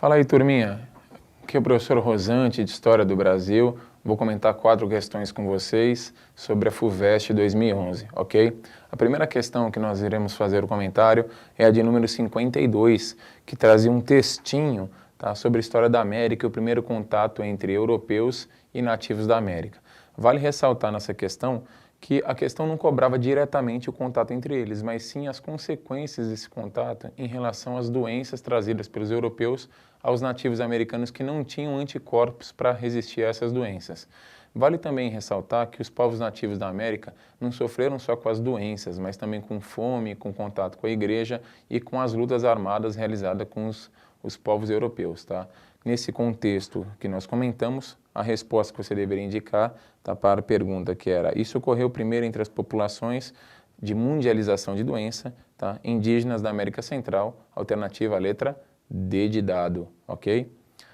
Fala aí, turminha. Aqui é o professor Rosante, de História do Brasil. Vou comentar 4 questões com vocês sobre a FUVEST 2011, ok? A primeira questão que nós iremos fazer o comentário é a de número 52, que trazia um textinho, tá, sobre a história da América e o primeiro contato entre europeus e nativos da América. Vale ressaltar nessa questão que a questão não cobrava diretamente o contato entre eles, mas sim as consequências desse contato em relação às doenças trazidas pelos europeus aos nativos americanos que não tinham anticorpos para resistir a essas doenças. Vale também ressaltar que os povos nativos da América não sofreram só com as doenças, mas também com fome, com contato com a igreja e com as lutas armadas realizadas com os povos europeus, tá? Nesse contexto que nós comentamos, a resposta que você deveria indicar, tá, para a pergunta que era: isso ocorreu primeiro entre as populações de mundialização de doença, tá, indígenas da América Central, alternativa à letra D de dado, ok?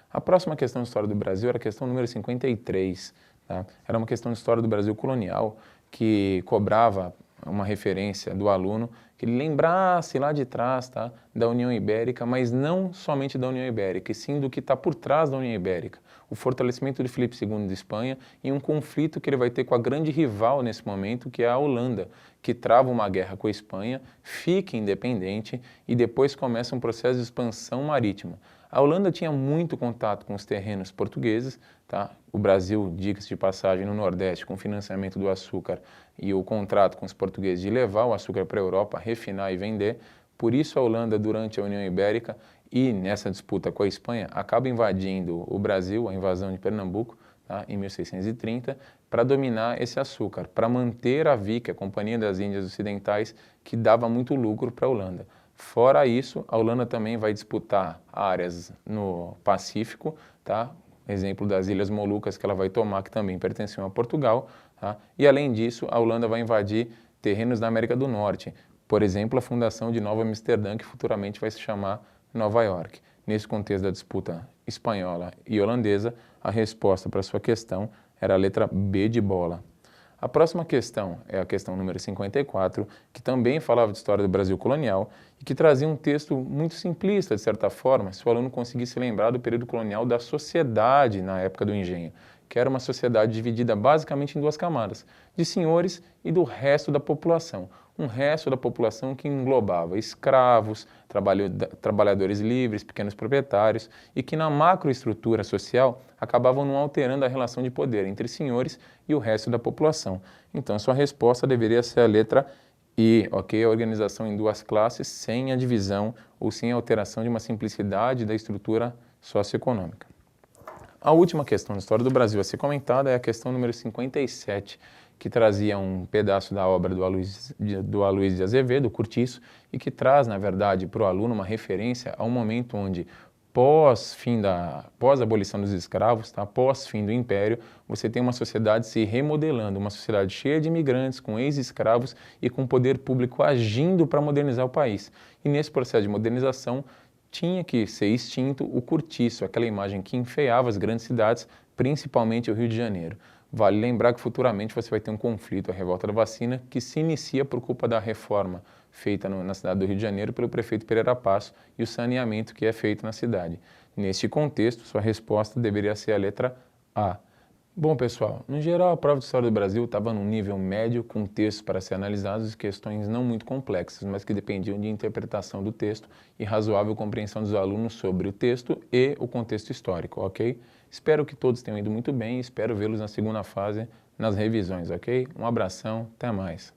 A próxima questão de história do Brasil era a questão número 53, tá? Era uma questão de história do Brasil colonial que cobrava uma referência do aluno que ele lembrasse lá de trás, tá, da União Ibérica, mas não somente da União Ibérica, e sim do que está por trás da União Ibérica, o fortalecimento de Filipe II de Espanha e um conflito que ele vai ter com a grande rival nesse momento, que é a Holanda, que trava uma guerra com a Espanha, fica independente e depois começa um processo de expansão marítima. A Holanda tinha muito contato com os terrenos portugueses, tá? O Brasil, diga-se de passagem, no Nordeste, com o financiamento do açúcar e o contrato com os portugueses de levar o açúcar para a Europa, refinar e vender. Por isso a Holanda, durante a União Ibérica e nessa disputa com a Espanha, acaba invadindo o Brasil, a invasão de Pernambuco, tá, em 1630, para dominar esse açúcar, para manter a VIC, a Companhia das Índias Ocidentais, que dava muito lucro para a Holanda. Fora isso, a Holanda também vai disputar áreas no Pacífico, tá? Exemplo das Ilhas Molucas que ela vai tomar, que também pertenciam a Portugal, tá? E além disso, a Holanda vai invadir terrenos da América do Norte, por exemplo, a fundação de Nova Amsterdã, que futuramente vai se chamar Nova York. Nesse contexto da disputa espanhola e holandesa, a resposta para a sua questão era a letra B de bola. A próxima questão é a questão número 54, que também falava de história do Brasil colonial e que trazia um texto muito simplista, de certa forma, se o aluno conseguisse lembrar do período colonial da sociedade na época do engenho, que era uma sociedade dividida basicamente em 2 camadas, de senhores e do resto da população. Um resto da população que englobava escravos, trabalhadores livres, pequenos proprietários e que na macroestrutura social acabavam não alterando a relação de poder entre senhores e o resto da população. Então, sua resposta deveria ser a letra I, ok? A organização em 2 classes sem a divisão ou sem a alteração de uma simplicidade da estrutura socioeconômica. A última questão da história do Brasil a ser comentada é a questão número 57, que trazia um pedaço da obra do Aloysio de Azevedo, Curtiço, e que traz, na verdade, para o aluno uma referência a um momento onde, pós a abolição dos escravos, tá, pós fim do Império, você tem uma sociedade se remodelando, uma sociedade cheia de imigrantes, com ex-escravos e com poder público agindo para modernizar o país. E nesse processo de modernização, tinha que ser extinto o cortiço, aquela imagem que enfeiava as grandes cidades, principalmente o Rio de Janeiro. Vale lembrar que futuramente você vai ter um conflito, a revolta da vacina, que se inicia por culpa da reforma feita na cidade do Rio de Janeiro pelo prefeito Pereira Passo e o saneamento que é feito na cidade. Neste contexto, sua resposta deveria ser a letra A. Bom, pessoal, no geral a prova de História do Brasil estava num nível médio, com textos para ser analisados e questões não muito complexas, mas que dependiam de interpretação do texto e razoável compreensão dos alunos sobre o texto e o contexto histórico, ok? Espero que todos tenham ido muito bem e espero vê-los na segunda fase nas revisões, ok? Um abração, até mais.